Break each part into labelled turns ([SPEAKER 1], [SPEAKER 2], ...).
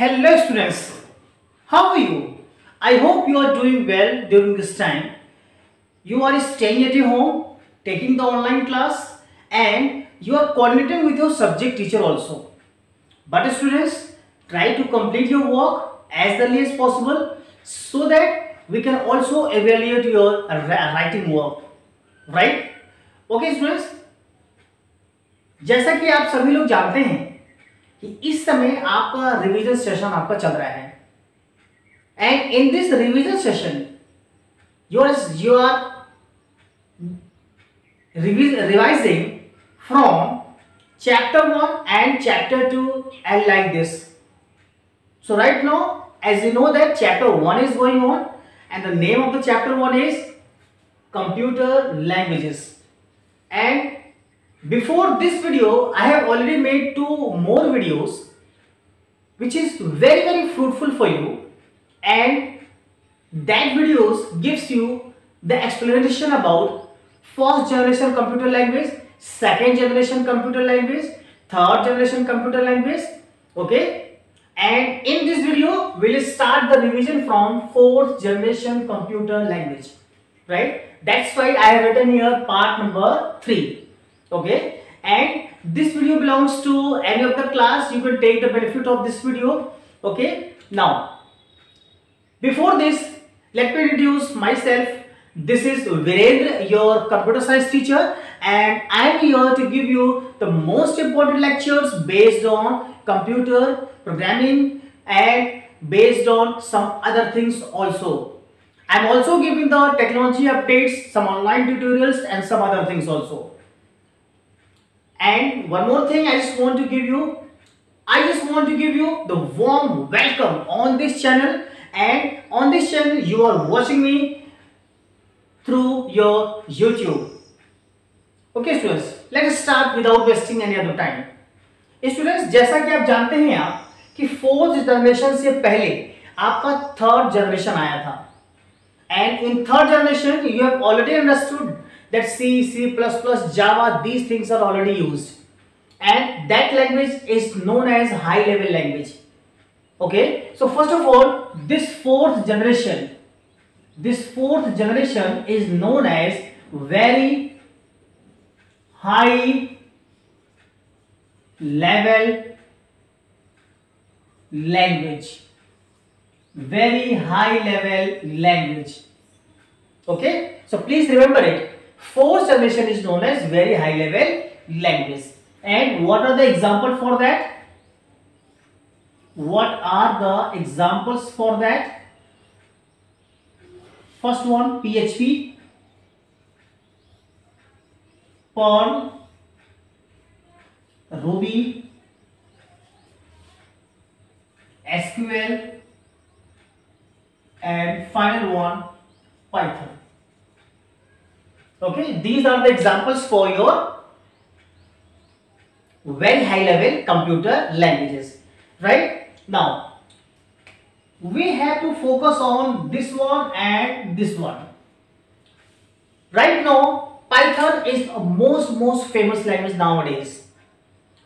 [SPEAKER 1] Hello students, how are you? I hope you are doing well during this time. You are staying at your home, taking the online class and you are coordinating with your subject teacher also. But students, try to complete your work as early as possible so that we can also evaluate your writing work. Right? Okay students, जैसा कि आप सभी लोग जानते हैं कि इस समय आपका रिवीजन सेशन आपका चल रहा है and in this revision session you are revising from chapter 1 and chapter 2 and like this. So right now, as you know that chapter 1 is going on and the name of the chapter 1 is computer languages. And before this video I have already made 2 more videos which is very fruitful for you, and that videos gives you the explanation about first generation computer language, second generation computer language, third generation computer language. Okay, and in this video we will start the revision from fourth generation computer language. Right, that's why I have written here part number 3. Okay, and this video belongs to any of the class. You can take the benefit of this video. Okay, now before this, let me introduce myself. This is Virendra, your computer science teacher, and I am here to give you the most important lectures based on computer programming and based on some other things also. I am also giving the technology updates, some online tutorials and some other things also. And one more thing I just want to give you the warm welcome on this channel, and on this channel you are watching me through your YouTube. Okay students, let us start without wasting any other time. Students, जैसा कि आप जानते हैं आप कि fourth generation से पहले आपका थर्ड जनरेशन आया था, and in third generation you have already understood that C, C++, Java, these things are already used, and that language is known as high level language. Okay, so first of all, this fourth generation is known as very high level language. Very high level language. Okay, so please remember it. Fourth generation is known as very high level language. And what are the examples for that? What are the examples for that? First one, PHP, Perl, Ruby, SQL, and final one, Python. Okay, these are the examples for your very high level computer languages. Right, now we have to focus on this one and this one. Right now Python is the most famous language nowadays,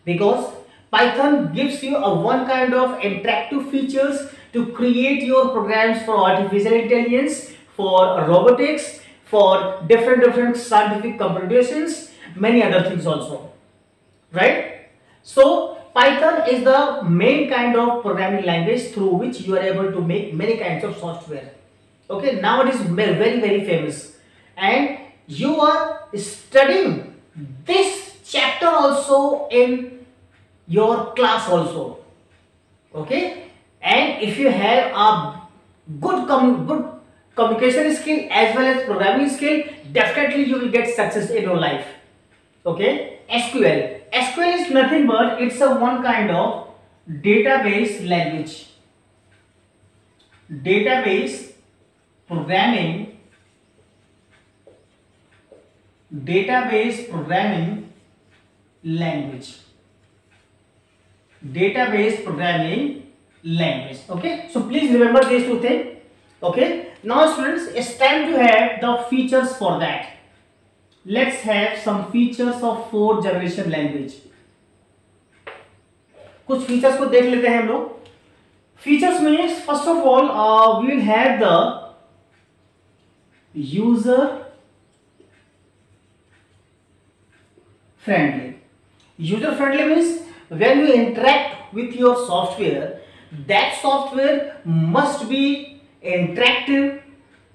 [SPEAKER 1] because Python gives you a one kind of interactive features to create your programs for artificial intelligence, for robotics, for different scientific computations, many other things also. Right, so Python is the main kind of programming language through which you are able to make many kinds of software. Okay, now it is very famous, and you are studying this chapter also in your class also. Okay, and if you have a good communication skill as well as programming skill, definitely you will get success in your life. Okay, SQL is nothing but it's a one kind of database language, database programming language. Okay, so please remember these 2 things. Okay, now students, it's time to have the features for that. Let's have some features of fourth generation language. कुछ features को देख लेते हैं हम लोग. Features means first of all we will have the user friendly. User friendly means when you interact with your software, that software must be interactive.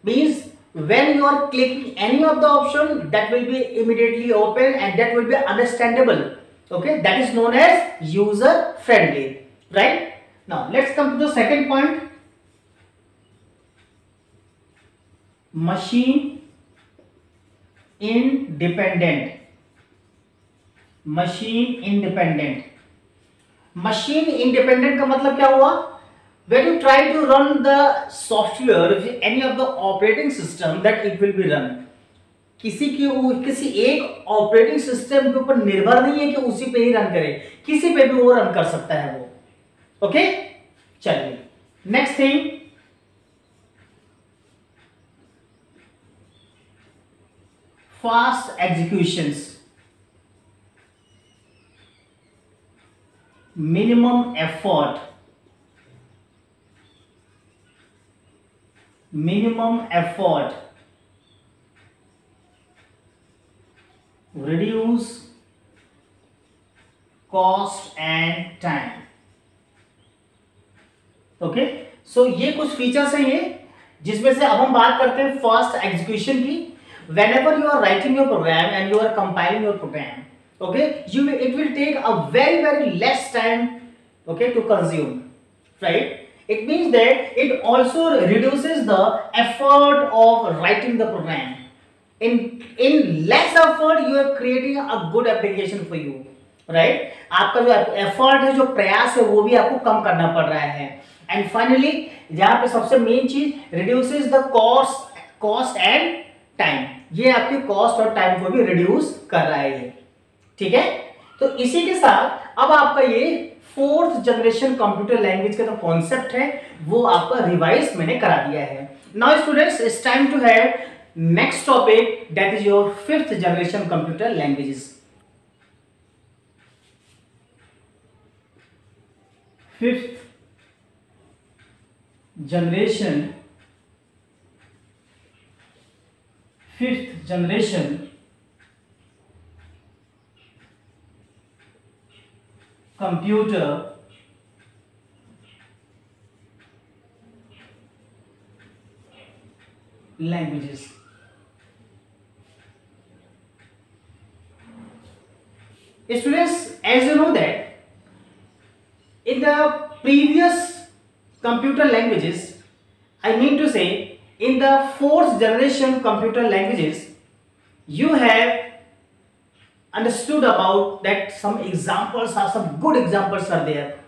[SPEAKER 1] Means when you are clicking any of the option, that will be immediately open and that will be understandable. Okay, that is known as user friendly, right? Now let's come to the second point, machine independent. Machine independent. Machine independent का मतलब क्या हुआ? When you try to run the software with any of the operating system, that it will be run. किसी एक operating system के ऊपर निर्भर नहीं है कि उसी पे ही रन करे, किसी पे भी वो रन कर सकता है वो. ओके, चलिए next thing, fast executions. minimum effort, reduce cost and time. Okay, so ये कुछ फीचर्स हैं ये, जिसमें से अब हम बात करते हैं फास्ट एग्जीक्यूशन की. whenever you are writing your program and you are compiling your program, okay, it will take a very less time, okay, to consume, right? It means that it also reduces the effort of writing the program. In less effort you are creating a good application for you, right? आपका जो effort है, जो प्रयास है, वो भी आपको कम करना पड़ रहा है. एंड फाइनली जहां पे सबसे मेन चीज, reduces the cost and time. ये आपके कॉस्ट और टाइम को भी रिड्यूस कर रहा है ये. ठीक है, तो इसी के साथ अब आपका ये फोर्थ जनरेशन कंप्यूटर लैंग्वेज का जो कॉन्सेप्ट है वो आपका रिवाइज मैंने करा दिया है. Now students, it's time to have next topic, that is your fifth generation computer languages. Fifth generation computer languages. Students, as you know that in the previous computer languages, I mean to say in the fourth generation computer languages, you have understood about that some examples are, some good examples are there,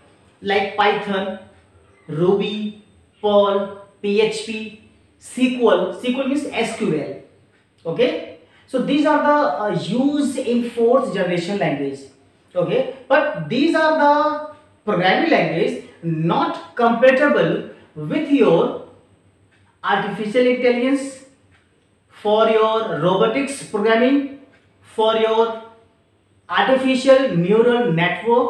[SPEAKER 1] like Python, Ruby, Perl, PHP, SQL means SQL. Okay, so these are the used in fourth generation language. Okay, but these are the programming language not compatible with your artificial intelligence, for your robotics programming, for your artificial neural network,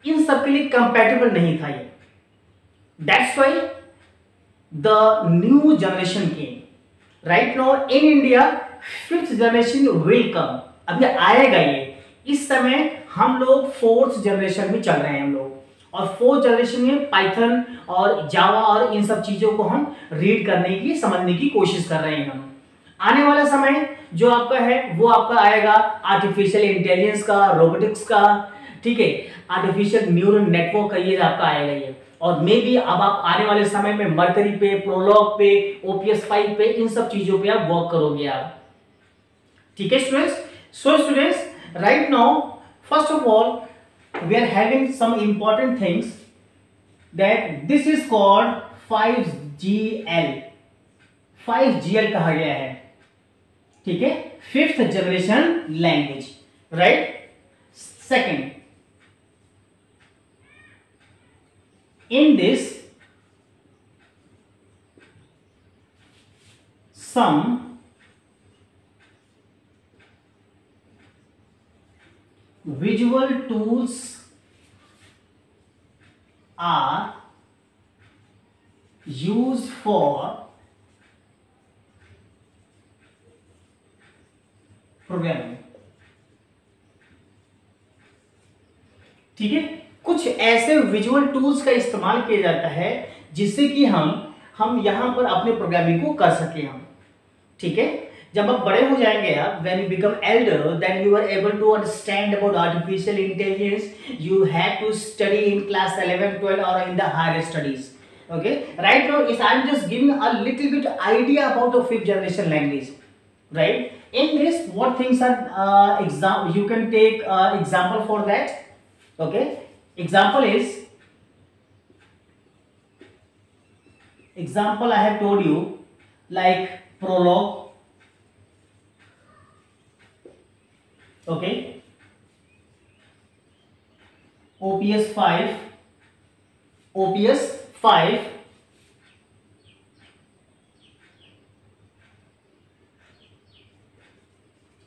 [SPEAKER 1] इन सब के लिए compatible नहीं था ये. That's why the new generation came. Right now in India fifth generation will come, अभी आएगा ये. इस समय हम लोग फोर्थ जनरेशन में चल रहे हैं हम लोग, और फोर्थ जनरेशन में पाइथन और जावा और इन सब चीजों को हम रीड करने की, समझने की कोशिश कर रहे हैं हम. आने वाला समय जो आपका है वो आपका आएगा आर्टिफिशियल इंटेलिजेंस का, रोबोटिक्स का, ठीक है, आर्टिफिशियल न्यूरल नेटवर्क का, ये आपका आएगा ये. और मे बी अब आप आने वाले समय में मर्करी पे, प्रोलॉग पे, OPS 5 पे, इन सब चीजों पे आप वर्क करोगे आप. ठीक है students. So students, right now first of all we are having some important things, that this is called 5GL. 5GL कहा गया है. ठीक है, fifth generation language, right. Second, in this some visual tools are use for programming. ठीक है, कुछ ऐसे visual tools का इस्तेमाल किया जाता है जिससे कि हम यहां पर अपने प्रोग्रामिंग को कर सके हम। ठीक है, जब आप बड़े हो जाएंगे आप, when you become elder, then you are able to understand about artificial intelligence. You have to study in class 11 12 और in the higher studies. Okay, right now is I'm just giving a little bit idea about the 5th generation language, right? In this, what things are you can take example for that. Okay, example I have told you, like Prolog. Okay, OPS 5,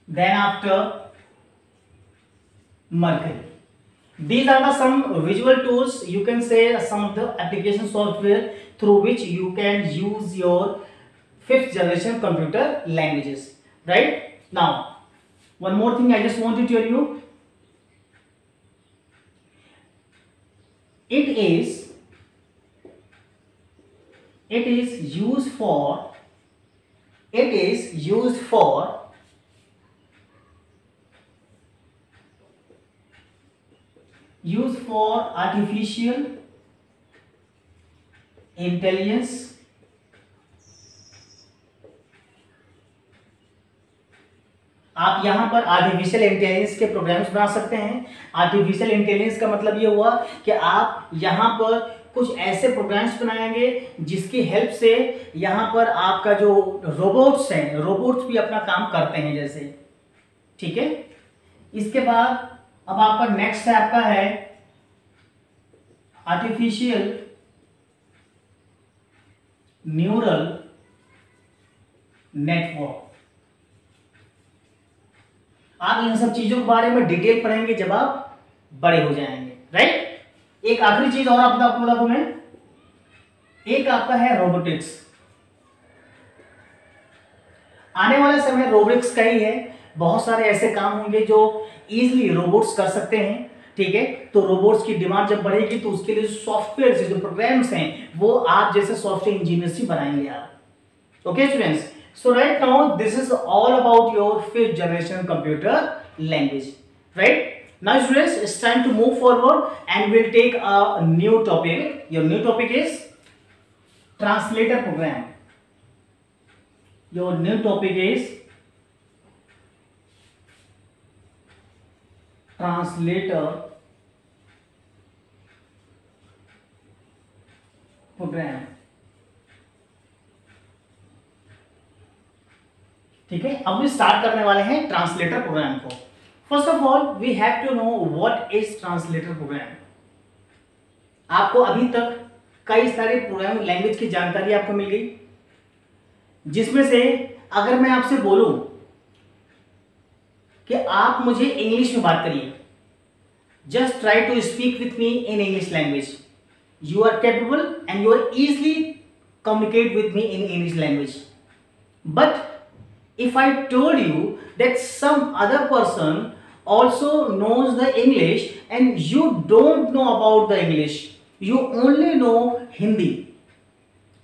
[SPEAKER 1] then after Mercury. These are some visual tools, you can say some of the application software through which you can use your 5th generation computer languages. Right now, one more thing I just want to tell you. It is used for artificial intelligence आप यहां पर artificial intelligence के programmes बना सकते हैं। Artificial intelligence का मतलब ये हुआ कि आप यहां पर कुछ ऐसे प्रोग्राम्स बनाएंगे जिसकी हेल्प से यहां पर आपका जो रोबोट्स हैं, रोबोट्स भी अपना काम करते हैं जैसे। ठीक है, इसके बाद अब आपका नेक्स्ट है, आपका है आर्टिफिशियल न्यूरल नेटवर्क। आप इन सब चीजों के बारे में डिटेल पढ़ेंगे जब आप बड़े हो जाएंगे। राइट, एक आखिरी चीज और आपको बता दूं मैं, एक आपका है रोबोटिक्स। आने वाला समय रोबोटिक्स का ही है। बहुत सारे ऐसे काम होंगे जो इजीली रोबोट्स कर सकते हैं। ठीक है, तो रोबोट्स की डिमांड जब बढ़ेगी तो उसके लिए सॉफ्टवेयर जो प्रोग्राम्स हैं वो आप जैसे सॉफ्टवेयर इंजीनियर्स ही बनाएंगे आप। Okay students, so right now this is all about your 5th generation computer language. Right now students, it's time to move forward and we'll take a new topic. Your new topic is translator program. Your new topic is translator program. ठीक है, अब we start करने वाले हैं translator program को। First of all we have to know what is translator program. आपको अभी तक कई सारे प्रोग्रामिंग लैंग्वेज की जानकारी आपको मिल गई, जिसमें से अगर मैं आपसे बोलूं कि आप मुझे इंग्लिश में बात करिए, just try to speak with me in English language, you are capable and you are easily communicate with me in English language. But if I told you that some other person also knows the English and you don't know about the English, you only know Hindi,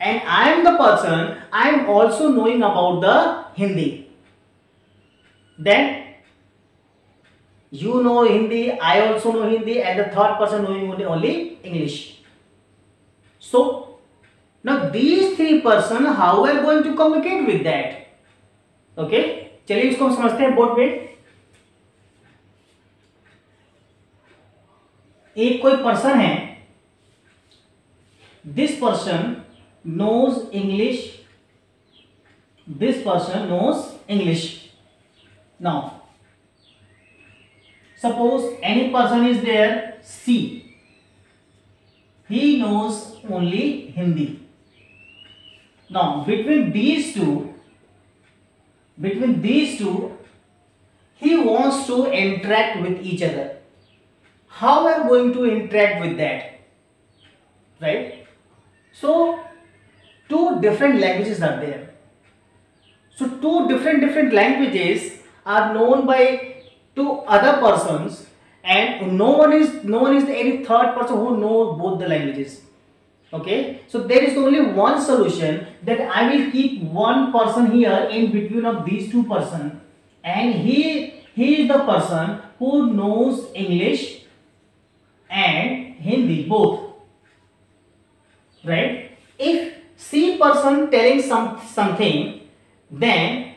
[SPEAKER 1] and I am the person, I am also knowing about the Hindi, then you know Hindi, I also know Hindi, and the third person knowing only English. So now these three persons, how we are going to communicate with that? Okay, चलिए इसको हम समझते हैं board पे। एक कोई person है, this person knows English, this person knows English. Now suppose any person is there, see, he knows only Hindi. Now between these two, he wants to interact with each other. How we are going to interact with that? Right? So two different languages are there. So two different languages are known by two other persons, and no one is any third person who knows both the languages. Okay, so there is only one solution, that I will keep one person here in between of these two persons, and he is the person who knows English and Hindi both, right? If C person telling something, then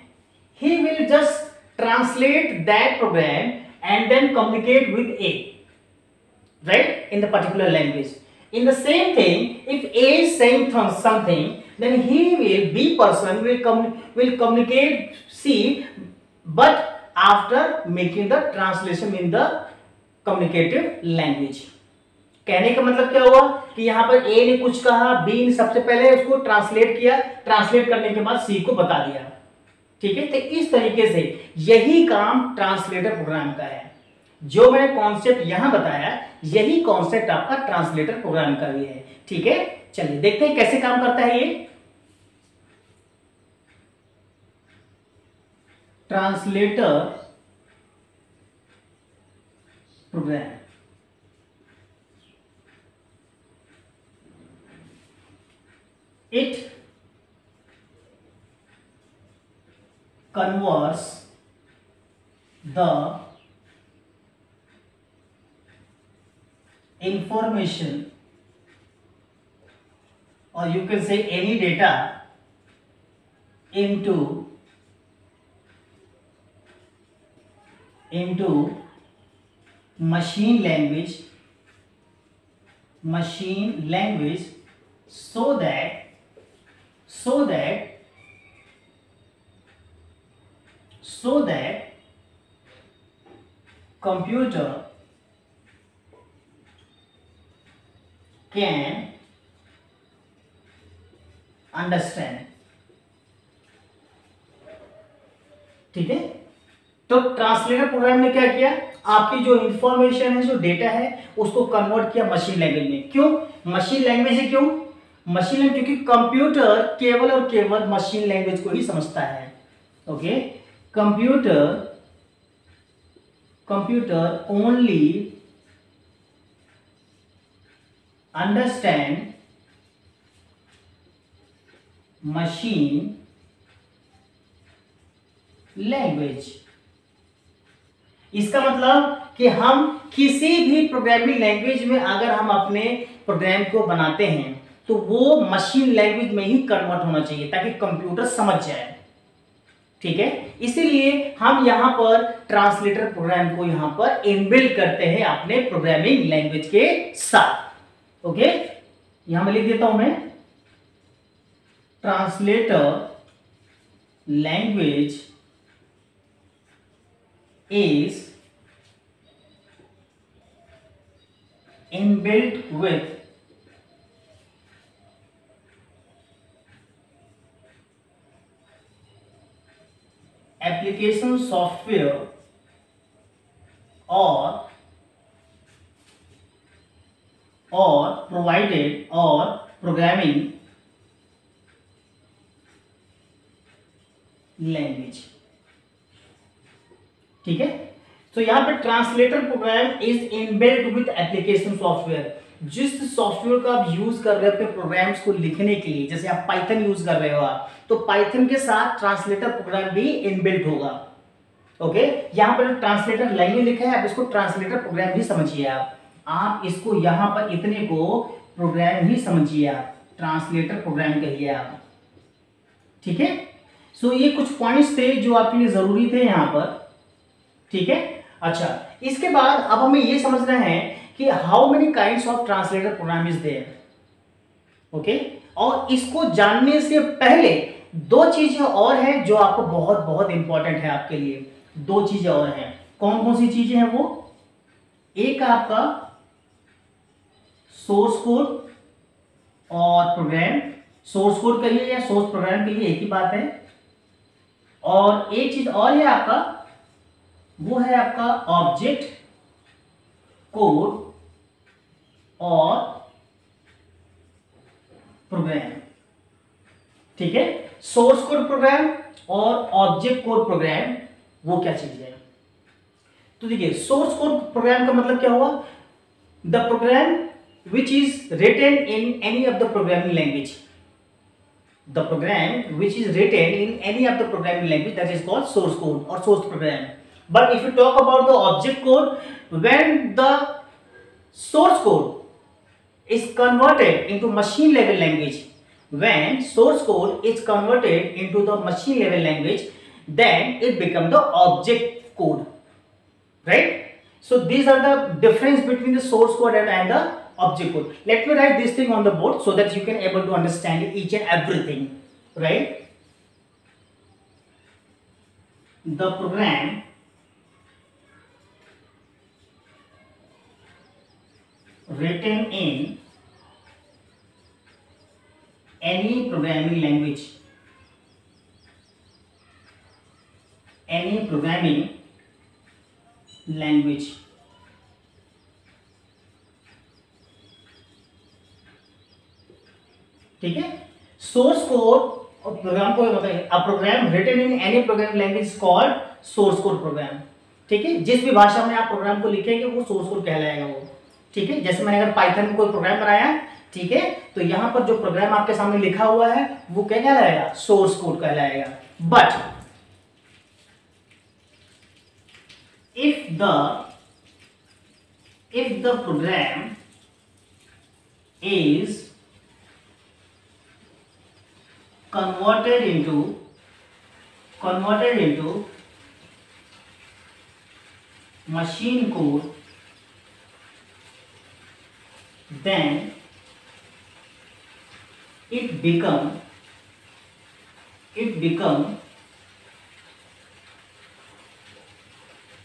[SPEAKER 1] he will just translate that program and then communicate with A, right, in the particular language. In the same thing, if A is saying something, then B person will communicate C, but after making the translation in the communicative language. कहने का मतलब क्या हुआ कि यहाँ पर A ने कुछ कहा, B ने सबसे पहले उसको ट्रांसलेट किया, ट्रांसलेट करने के बाद C को बता दिया, ठीक है। तो इस तरीके से यही काम ट्रांसलेटर प्रोग्राम का है। जो मैंने कॉन्सेप्ट यहां बताया, यही कॉन्सेप्ट आपका ट्रांसलेटर प्रोग्राम का भी है, ठीक है। चलिए देखते हैं कैसे काम करता है ये translator program. It converts the information, or you can say any data, into machine language so that computer can understand, ठीक है। तो ट्रांसलेटर प्रोग्राम ने क्या किया, आपकी जो इंफॉर्मेशन है, जो डेटा है, उसको कन्वर्ट किया मशीन लैंग्वेज में। क्यों मशीन लैंग्वेज है, क्यों मशीन लैंग्वेज, क्योंकि कंप्यूटर केवल और केवल मशीन लैंग्वेज को ही समझता है। Okay, computer only understand machine language. इसका मतलब कि हम किसी भी प्रोग्रामिंग लैंग्वेज में अगर हम अपने प्रोग्राम को बनाते हैं तो वो मशीन लैंग्वेज में ही कन्वर्ट होना चाहिए ताकि कंप्यूटर समझ जाए, ठीक है। इसीलिए हम यहां पर ट्रांसलेटर प्रोग्राम को यहां पर इनबिल्ड करते हैं अपने प्रोग्रामिंग लैंग्वेज के साथ। ओके, यहां मैं लिख देता हूं, मैं translator language is inbuilt with application software or provided or programming language, ठीक है। तो यहां पे translator program is inbuilt with application software. जिस सॉफ्टवेयर का आप यूज कर रहे हो अपने प्रोग्राम्स को लिखने के लिए, जैसे आप पाइथन यूज कर रहे हो आप, तो पाइथन के साथ ट्रांसलेटर प्रोग्राम भी इनबिल्ट होगा। ओके, यहां पर ट्रांसलेटर लैंग्वेज लिखा है, आप इसको ट्रांसलेटर प्रोग्राम ही समझिए। आप इसको यहां पर इतने को प्रोग्राम ही समझिए, आप ट्रांसलेटर प्रोग्राम कहिए आप, ठीक है। सो ये कुछ पॉइंट्स थे जो आपके लिए जरूरी थे यहां पर, ठीक है। अच्छा, इसके बाद अब हमें ये समझना है कि how many kinds of translator program is there. Okay, और इसको जानने से पहले दो चीजें और हैं जो आपको बहुत बहुत इंपॉर्टेंट है आपके लिए। दो चीजें और हैं, कौन कौन सी चीजें हैं वो, एक आपका सोर्स कोड और प्रोग्राम। सोर्स कोड कहिए या सोर्स प्रोग्राम कहिए, एक ही बात है। और एक चीज और है आपका, वो है आपका ऑब्जेक्ट कोड और प्रोग्राम। ठीक है, सोर्स कोड प्रोग्राम और ऑब्जेक्ट कोड प्रोग्राम वो क्या चीज है? तो देखिए, सोर्स कोड प्रोग्राम का मतलब क्या हुआ? The program which is written in any of the programming language, the program which is written in any of the programming language, that is called source code or source program. But if you talk about the object code, when the source code is converted into machine level language, when source code is converted into the machine level language, then it becomes the object code, right? So these are the difference between the source code and the object code. Let me write this thing on the board so that you can able to understand each and everything, right? The program written in any programming language, any programming language, ठीक है? Source code और program को बताइए, a program written in any programming language called source code program, ठीक है? जिस भी भाषा में आप प्रोग्राम को लिखेंगे वो सोर्स कोड कहलाएगा वो, ठीक है? जैसे मैंने अगर पाइथन में कोई प्रोग्राम बनाया, ठीक है, तो यहां पर जो प्रोग्राम आपके सामने लिखा हुआ है वो क्या कहलाएगा? सोर्स कोड कहलाएगा. But if the program is converted into machine code, then it become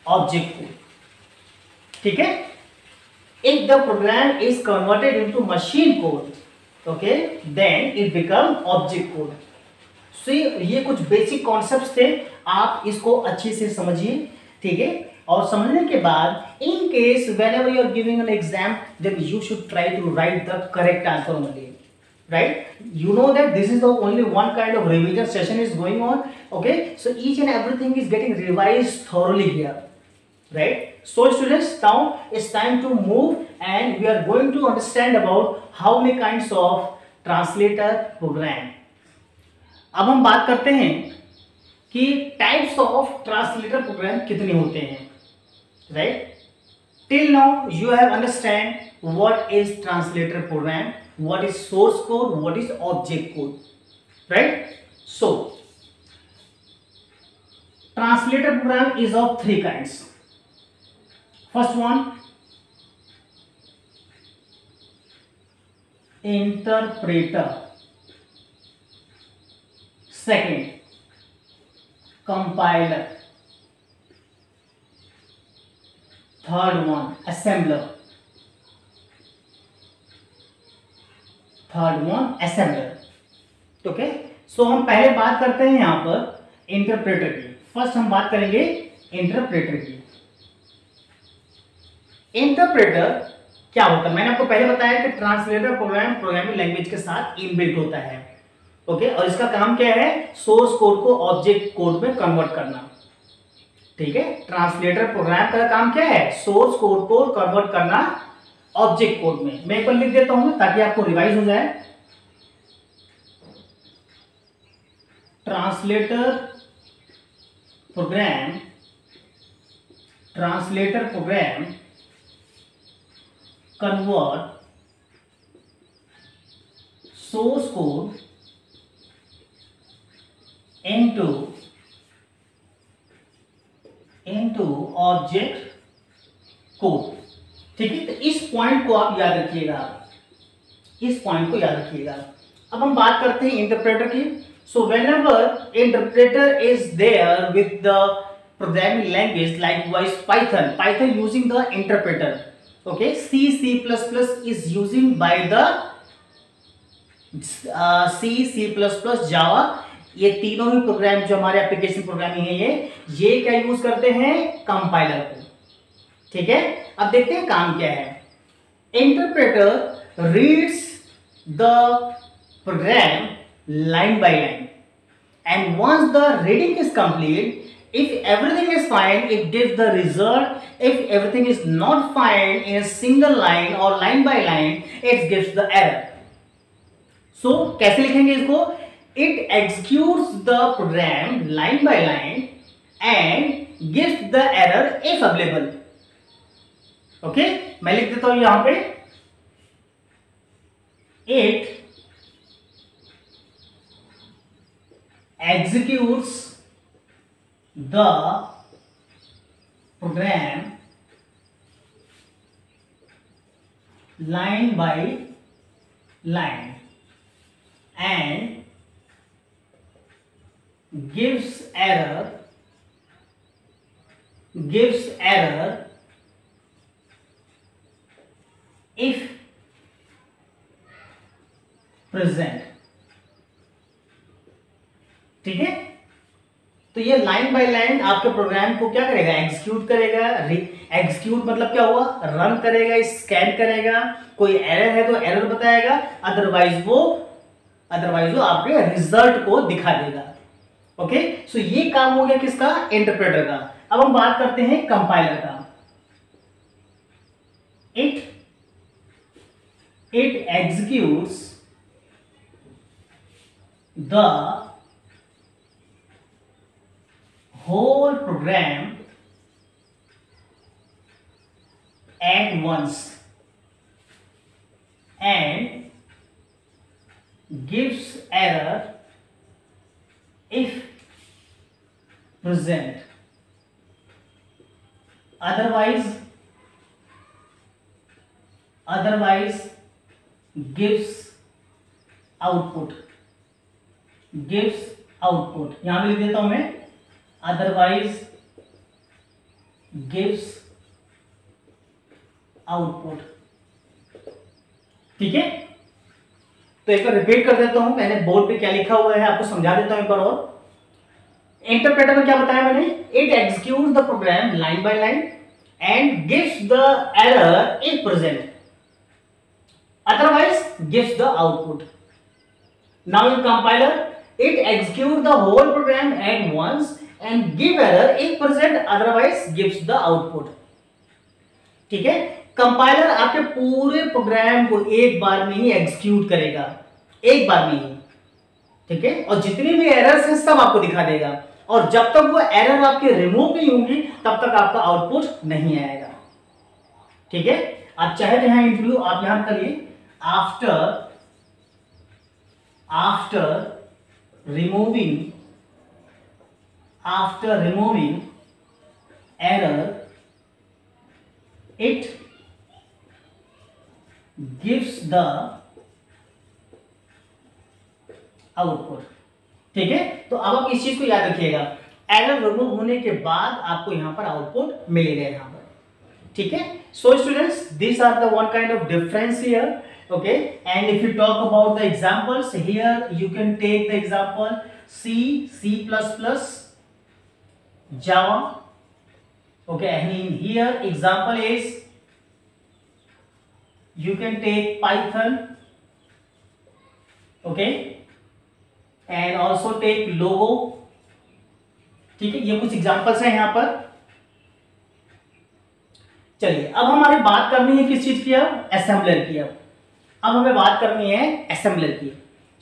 [SPEAKER 1] object code, ठीक है? If the program is converted into machine code, okay, then it become object code. So ये कुछ basic concepts थे, आप इसको अच्छे से समझिए, ठीक है? और समझने के बाद in case whenever you are giving an exam, then you should try to write the correct answer only, right? You know that this is the only one kind of revision session is going on, okay? So each and everything is getting revised thoroughly here, right? So students, now it's time to move and we are going to understand about how many kinds of translator program. अब हम बात करते हैं कि types of translator programme कितने होते हैं, right? Till now you have understand what is translator program, what is source code, what is object code, right? So translator program is of three kinds. First one, interpreter. Second, compiler. Third one, assembler. Okay? So हम पहले बात करते हैं यहाँ पर interpreter की. First हम बात करेंगे इंटरप्रेटर की. इंटरप्रेटर क्या होता है? मैंने आपको पहले बताया कि ट्रांसलेटर प्रोग्राम प्रोग्रामिंग लैंग्वेज के साथ इनबिल्ट होता है, ओके? और इसका काम क्या है? सोर्स कोड को ऑब्जेक्ट कोड में कन्वर्ट करना, ठीक है? ट्रांसलेटर प्रोग्राम का काम क्या है? सोर्स कोड को कन्वर्ट करना ऑब्जेक्ट कोड में. मैं एक बार लिख देता हूं ताकि आपको रिवाइज हो जाए. Translator program convert source code into object code, ठीक है? तो इस पॉइंट को आप याद रखिएगा, इस पॉइंट को याद रखिएगा. अब हम बात करते हैं इंटरप्रेटर की. So whenever interpreter is there with the programming language likewise Python using the interpreter, okay? C++ is using by the C++, Java. ये तीनों ही प्रोग्राम जो हमारे एप्लीकेशन प्रोग्रामिंग है ये क्या यूज करते हैं? कंपाइलर को, ठीक है? अब देखते हैं काम क्या है. Interpreter reads the program line by line. And once the reading is complete, if everything is fine, it gives the result. If everything is not fine in a single line or line by line, it gives the error. So कैसे लिखेंगे इसको? It executes the program line by line and gives the error if available. Okay, मैं लिख देता हूं यहां पे, it executes the program line by line and gives error if present. ठीक है, तो ये लाइन बाय लाइन आपके प्रोग्राम को क्या करेगा? एग्जीक्यूट करेगा। एग्जीक्यूट मतलब क्या हुआ? रन करेगा, स्कैन करेगा, कोई एरर है तो एरर बताएगा, अदरवाइज वो आपके रिजल्ट को दिखा देगा। ओके, सो ये काम हो गया किसका? इंटरप्रेटर का। अब हम बात करते हैं कंपाइलर का। It executes the whole program at once and gives error if present, otherwise gives output। यहां पे लिख देता हूं मैं, otherwise gives output। ठीक है, तो एक बार रिपीट कर देता हूं, मैंने बोर्ड पे क्या लिखा हुआ है आपको समझा देता हूं एक बार और। इंटरप्रेटर में क्या बताया मैंने? It executes the program line by line and gives the error if present, otherwise gives the output. Now in compiler, it executes the whole program at once and give error if present, otherwise gives the output। ठीक है, compiler आपके पूरे programme को एक बार में ही execute करेगा, एक बार में ही। ठीक है, और जितनी भी एरर्स हैं सब आपको दिखा देगा, और जब तक वो एरर आपके रिमूव नहीं होंगी तब तक आपका आउटपुट नहीं आएगा। ठीक है, आप चाहे तो यहां इंटरव्यू आप यहां करिए, after removing error, it gives the output। ठीक है, तो अब आप इस चीज को याद रखिएगा, एरर रिमूव होने के बाद आपको यहां पर आउटपुट मिलेगा यहां पर। ठीक है, so students, these are the one kind of difference here। Okay, and if you talk about the examples here, you can take the example C, C++, Java। Okay, and in here example is you can take Python। Okay, and also take Logo। ठीक है, ये कुछ examples हैं यहां पर। चलिए, अब हमारी बात करनी है किस चीज की? असेंबलर की। अब हमें बात करनी है असेंबलर की।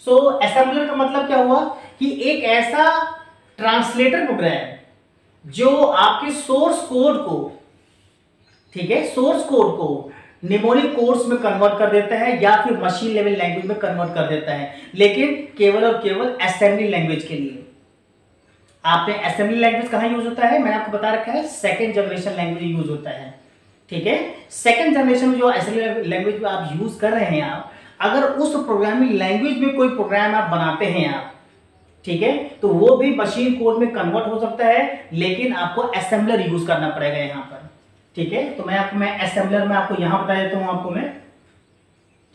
[SPEAKER 1] सो असेंबलर का मतलब क्या हुआ कि एक ऐसा ट्रांसलेटर प्रोग्राम जो आपके सोर्स कोड को, ठीक है, सोर्स कोड को निमोनिक कोड्स में कन्वर्ट कर देता है या फिर मशीन लेवल लैंग्वेज में कन्वर्ट कर देता है, लेकिन केवल और केवल असेंबली लैंग्वेज के लिए। आपने असेंबली लैंग्वेज कहां यूज होता है? मैंने आपको बता रखा है, सेकेंड जनरेशन लैंग्वेज यूज होता है। ठीक है, सेकंड जनरेशन में जो असेंबली लैंग्वेज में आप यूज कर रहे हैं, आप अगर उस प्रोग्रामिंग लैंग्वेज में कोई प्रोग्राम आप बनाते हैं आप, ठीक है, तो वो भी मशीन कोड में कन्वर्ट हो सकता है, लेकिन आपको असेंबलर यूज करना पड़ेगा यहां पर। ठीक है, तो मैं असेंबलर में आपको यहां बता देता हूं आपको मैं।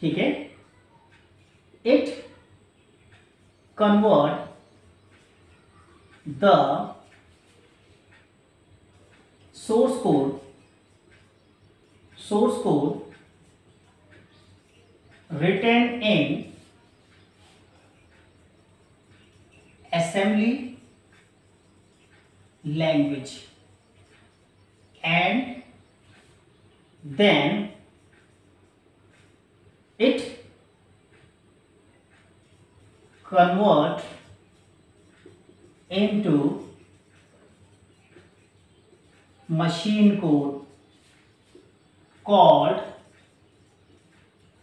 [SPEAKER 1] ठीक है, it convert the source code written in assembly language, and then it convert into machine code called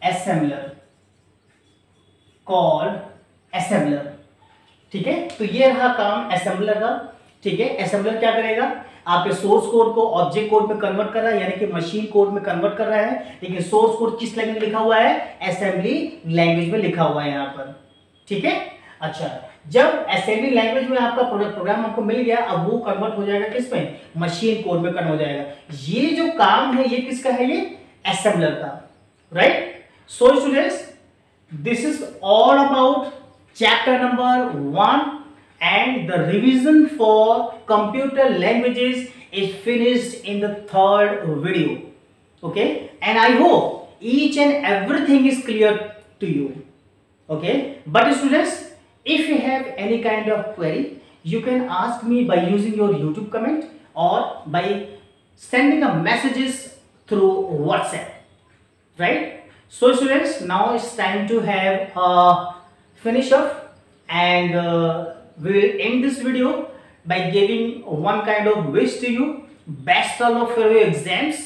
[SPEAKER 1] assembler, ठीक है। तो ये रहा काम असेंबलर का, ठीक है। असेंबलर क्या करेगा, आपके सोर्स कोड को ऑब्जेक्ट कोड में कन्वर्ट कर रहा है, यानी कि मशीन कोड में कन्वर्ट कर रहा है, लेकिन सोर्स कोड किस लैंग्वेज में लिखा हुआ है, असेंबली लैंग्वेज में लिखा हुआ है यहाँ पर, ठीक है। अच्छा, जब असेंबली लैंग्वेज में आपका प्रोग्राम आपको मिल गया, अब वो कन्वर्ट हो जाएगा किस में, मशीन कोड में कन्वर्ट हो जाएगा। ये जो काम है ये किसका है, ये असेंबलर का, right. So students, this is all about chapter number 1, and the revision for computer languages is finished in the 3rd video, okay, and I hope each and everything is clear to you, okay. But students, if you have any kind of query, you can ask me by using your YouTube comment or by sending a messages through WhatsApp, right. So students, now it's time to have a finish up, and we will end this video by giving one kind of wish to you. Best of luck for your exams,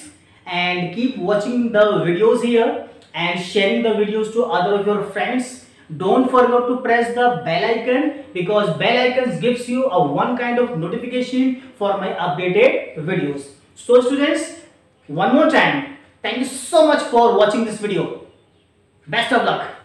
[SPEAKER 1] and keep watching the videos here and sharing the videos to other of your friends. Don't forget to press the bell icon, because bell icons gives you a one kind of notification for my updated videos. So students, one more time, thank you so much for watching this video. Best of luck.